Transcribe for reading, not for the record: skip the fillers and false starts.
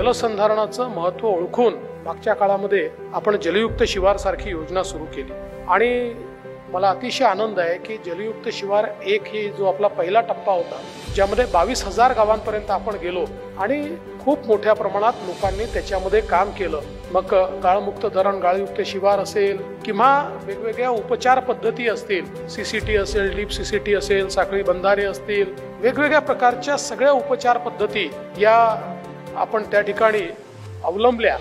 जलसंधारणाचं महत्त्व ओळखून मागच्या काळामध्ये आपण जलयुक्त शिवार सारखी योजना सुरू केली आणि मला अतिशय आनंद आहे की जलयुक्त शिवार 1 ही जो आपला पहिला टप्पा होता ज्यामध्ये 22,000 गावांपर्यंत आपण गेलो आणि खूप मोठ्या प्रमाणात लोकांनी त्याच्यामध्ये काम केलं। मग गाळमुक्त धरण गाळयुक्त शिवार असेल किंवा वेगवेगळ्या उपचार पद्धती असतील, सीसीटी असेल, डीप सीसीटी असेल, साखळी बंधारे असतील, वेगवेगळ्या प्रकारच्या सगळ्या उपचार पद्धती या आपण त्या ठिकाणी अवलंबल्या।